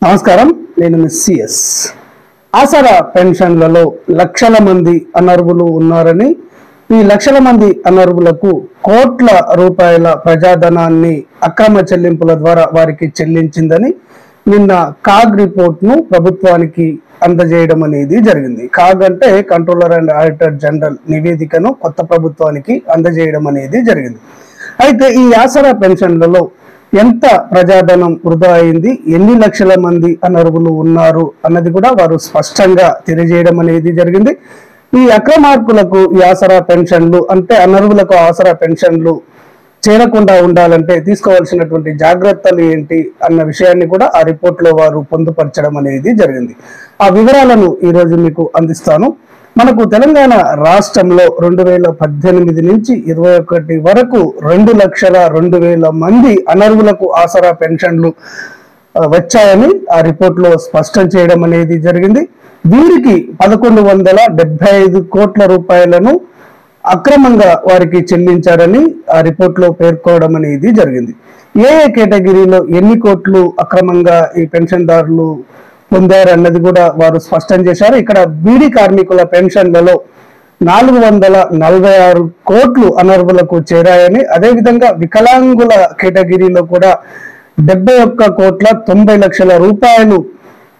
నమస్కారం, నేను miss CS. ఆసరా పెన్షన్లలో లక్షల మంది అనర్హులు ఉన్నారని, ఈ లక్షల మంది అనర్హులకు కోట్ల రూపాయల ప్రజాధనాన్ని అక్రమ చెల్లింపుల ద్వారా వారికి చెల్లించిందని నిన్న కాగ్ రిపోర్ట్ను ప్రభుత్వానికి అందజేయడం అనేది జరిగింది. కాగ్ అంటే కంట్రోలర్ అండ్ ఆడిటర్ జనరల్ నివేదికను కొత్త ప్రభుత్వానికి అందజేయడం అనేది జరిగింది. అయితే ఈ ఆసరా పెన్షన్లలో ఎంత ప్రజాధనం వృధా అయింది, ఎన్ని లక్షల మంది అనర్హులు ఉన్నారు అన్నది కూడా వారు స్పష్టంగా తెలియజేయడం అనేది జరిగింది. ఈ అక్రమార్కులకు ఈ ఆసరా పెన్షన్లు అంటే అనర్హులకు ఆసరా పెన్షన్లు చేరకుండా ఉండాలంటే తీసుకోవాల్సినటువంటి జాగ్రత్తలు ఏంటి అన్న విషయాన్ని కూడా ఆ రిపోర్ట్ లో వారు పొందుపరచడం అనేది జరిగింది. ఆ వివరాలను ఈరోజు మీకు అందిస్తాను. మనకు తెలంగాణ రాష్ట్రంలో 2018 నుంచి 2021 వరకు 2,02,000 మంది అనర్హులకు ఆసరా పెన్షన్లు వచ్చాయని ఆ రిపోర్ట్ లో స్పష్టం చేయడం అనేది జరిగింది. వీరికి 1,175 కోట్ల రూపాయలను అక్రమంగా వారికి చెల్లించారని ఆ రిపోర్ట్ లో పేర్కోవడం అనేది జరిగింది. ఏ కేటగిరీలో ఎన్ని కోట్లు అక్రమంగా ఈ పెన్షన్దారులు పొందారు అన్నది కూడా వారు స్పష్టం చేశారు. ఇక్కడ బీడీ కార్మికుల పెన్షన్లలో 446 కోట్లు అనర్హులకు చేరాయని, అదేవిధంగా వికలాంగుల కేటగిరీలో కూడా 71 కోట్ల 90 లక్షల రూపాయలు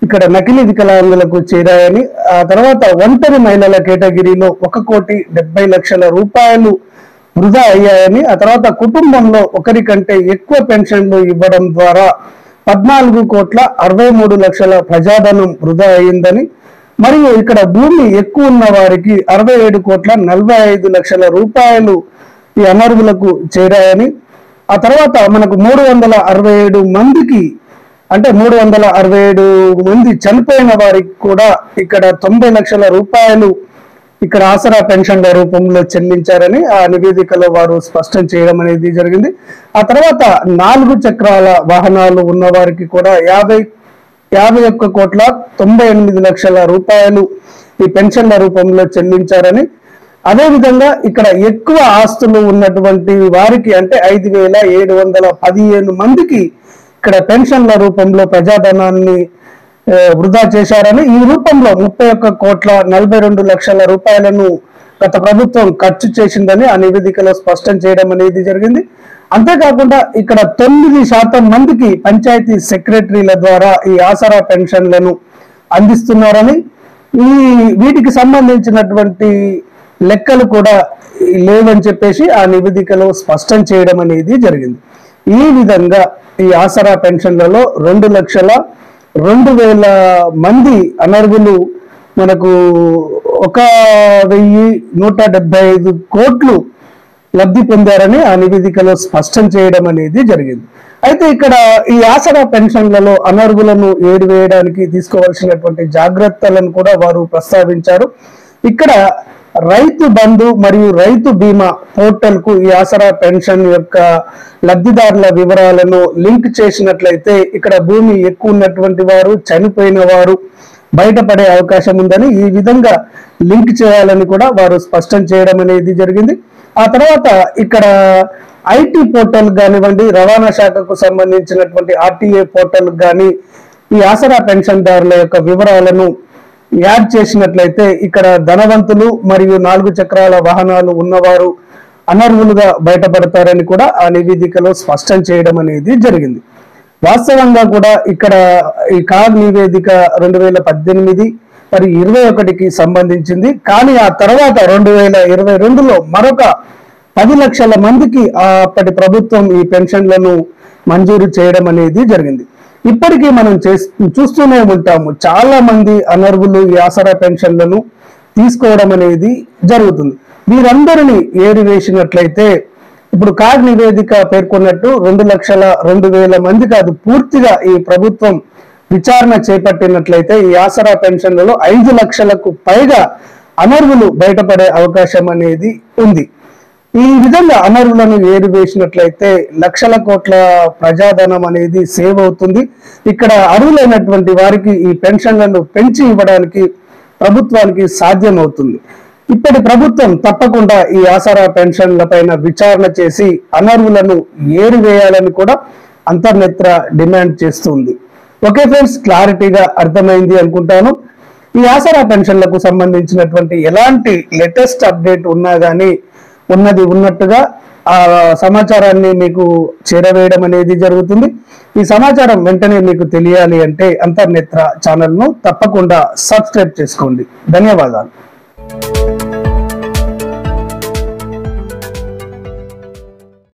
ఇక్కడ నకిలీ వికలాంగులకు చేరాయని, ఆ తర్వాత ఒంటరి మహిళల కేటగిరీలో 1,70 లక్షల రూపాయలు వృధా అయ్యాయని, ఆ తర్వాత కుటుంబంలో ఒకరికంటే ఎక్కువ పెన్షన్లు ఇవ్వడం ద్వారా 14 కోట్ల 63 లక్షల ప్రజాధనం వృధా అయిందని, మరియు ఇక్కడ భూమి ఎక్కువ ఉన్న వారికి 67 కోట్ల 45 లక్షల రూపాయలు ఈ అనర్హులకు చేరాయని, ఆ తర్వాత మనకు 367 మందికి అంటే 367 మంది చనిపోయిన వారికి కూడా ఇక్కడ 90 లక్షల రూపాయలు ఇక్కడ ఆసరా పెన్షన్ల రూపంలో చెల్లించారని ఆ నివేదికలో వారు స్పష్టం చేయడం అనేది జరిగింది. ఆ తర్వాత 4 చక్రాల వాహనాలు ఉన్న వారికి కూడా 51 కోట్ల 98 లక్షల రూపాయలు ఈ పెన్షన్ల రూపంలో చెల్లించారని, అదేవిధంగా ఇక్కడ ఎక్కువ ఆస్తులు ఉన్నటువంటి వారికి అంటే 5,715 మందికి ఇక్కడ పెన్షన్ల రూపంలో ప్రజాధనాన్ని వృధా చేశారని, ఈ రూపంలో 31 కోట్ల 42 లక్షల రూపాయలను గత ప్రభుత్వం ఖర్చు చేసిందని ఆ నివేదికలో స్పష్టం చేయడం అనేది జరిగింది. అంతేకాకుండా ఇక్కడ 9% మందికి పంచాయతీ సెక్రటరీల ద్వారా ఈ ఆసరా పెన్షన్లను అందిస్తున్నారని, వీటికి సంబంధించినటువంటి లెక్కలు కూడా లేవని చెప్పేసి ఆ నివేదికలో స్పష్టం చేయడం అనేది జరిగింది. ఈ విధంగా ఈ ఆసరా పెన్షన్లలో 2,02,000 మంది అనర్హులు మనకు 1,175 కోట్లు లబ్ధి పొందారని ఆ నివేదికలో స్పష్టం చేయడం అనేది జరిగింది. అయితే ఇక్కడ ఈ ఆసరా పెన్షన్లలో అనర్హులను ఏరివేయడానికి తీసుకోవాల్సినటువంటి జాగ్రత్తలను కూడా వారు ప్రస్తావించారు. ఇక్కడ రైతు బంధు మరియు రైతు బీమా పోర్టల్ కు ఈ ఆసరా పెన్షన్ యొక్క లబ్ధిదారుల వివరాలను లింక్ చేసినట్లయితే ఇక్కడ భూమి ఎక్కువ ఉన్నటువంటి వారు, చనిపోయిన వారు బయటపడే అవకాశం ఉందని ఈ విధంగా లింక్ చేయాలని కూడా వారు స్పష్టం చేయడం అనేది జరిగింది. ఆ తర్వాత ఇక్కడ ఐటీ పోర్టల్ కానివ్వండి, రవాణా శాఖకు సంబంధించినటువంటి ఆర్టీఏ పోర్టల్ కానీ ఈ ఆసరా పెన్షన్దారుల యొక్క వివరాలను యాడ్ చేసినట్లయితే ఇక్కడ ధనవంతులు మరియు 4 చక్రాల వాహనాలు ఉన్నవారు అనర్హులుగా బయటపడతారని కూడా ఆ నివేదికలో స్పష్టం చేయడం అనేది జరిగింది. వాస్తవంగా కూడా ఇక్కడ ఈ కాగ్ నివేదిక 2018 మరి 21కి సంబంధించింది. కానీ ఆ తర్వాత 2022లో మరొక 10 లక్షల మందికి అప్పటి ప్రభుత్వం ఈ పెన్షన్లను మంజూరు చేయడం అనేది జరిగింది. ఇప్పటికీ మనం చూస్తూనే ఉంటాము, చాలా మంది అనర్హులు ఈ ఆసరా పెన్షన్లను తీసుకోవడం అనేది జరుగుతుంది. వీరందరినీ ఏరివేసినట్లయితే ఇప్పుడు కాగ్ నివేదిక పేర్కొన్నట్టు 2,02,000 మంది కాదు, పూర్తిగా ఈ ప్రభుత్వం విచారణ చేపట్టినట్లయితే ఈ ఆసరా పెన్షన్లలో 5 లక్షలకు పైగా అనర్హులు బయటపడే అవకాశం అనేది ఉంది. ఈ విధంగా అనర్హులను ఏరివేసినట్లయితే లక్షల కోట్ల ప్రజాధనం అనేది సేవ్ అవుతుంది. ఇక్కడ అర్హులైనటువంటి వారికి ఈ పెన్షన్లను పెంచి ఇవ్వడానికి ప్రభుత్వానికి సాధ్యమవుతుంది. ఇప్పటి ప్రభుత్వం తప్పకుండా ఈ ఆసరా పెన్షన్ల పైన విచారణ చేసి అనర్హులను ఏరివేయాలని కూడా అంతర్నేత్ర డిమాండ్ చేస్తుంది. ఓకే ఫ్రెండ్స్, క్లారిటీగా అర్థమైంది అనుకుంటాను. ఈ ఆసరా పెన్షన్లకు సంబంధించినటువంటి ఎలాంటి లేటెస్ట్ అప్డేట్ ఉన్నా కానీ ఉన్నది ఉన్నట్టుగా ఆ సమాచారాన్ని మీకు చేరవేయడం అనేది జరుగుతుంది. ఈ సమాచారం వెంటనే మీకు తెలియాలి అంటే అంతర్నేత్ర ఛానల్ను తప్పకుండా సబ్స్క్రైబ్ చేసుకోండి. ధన్యవాదాలు.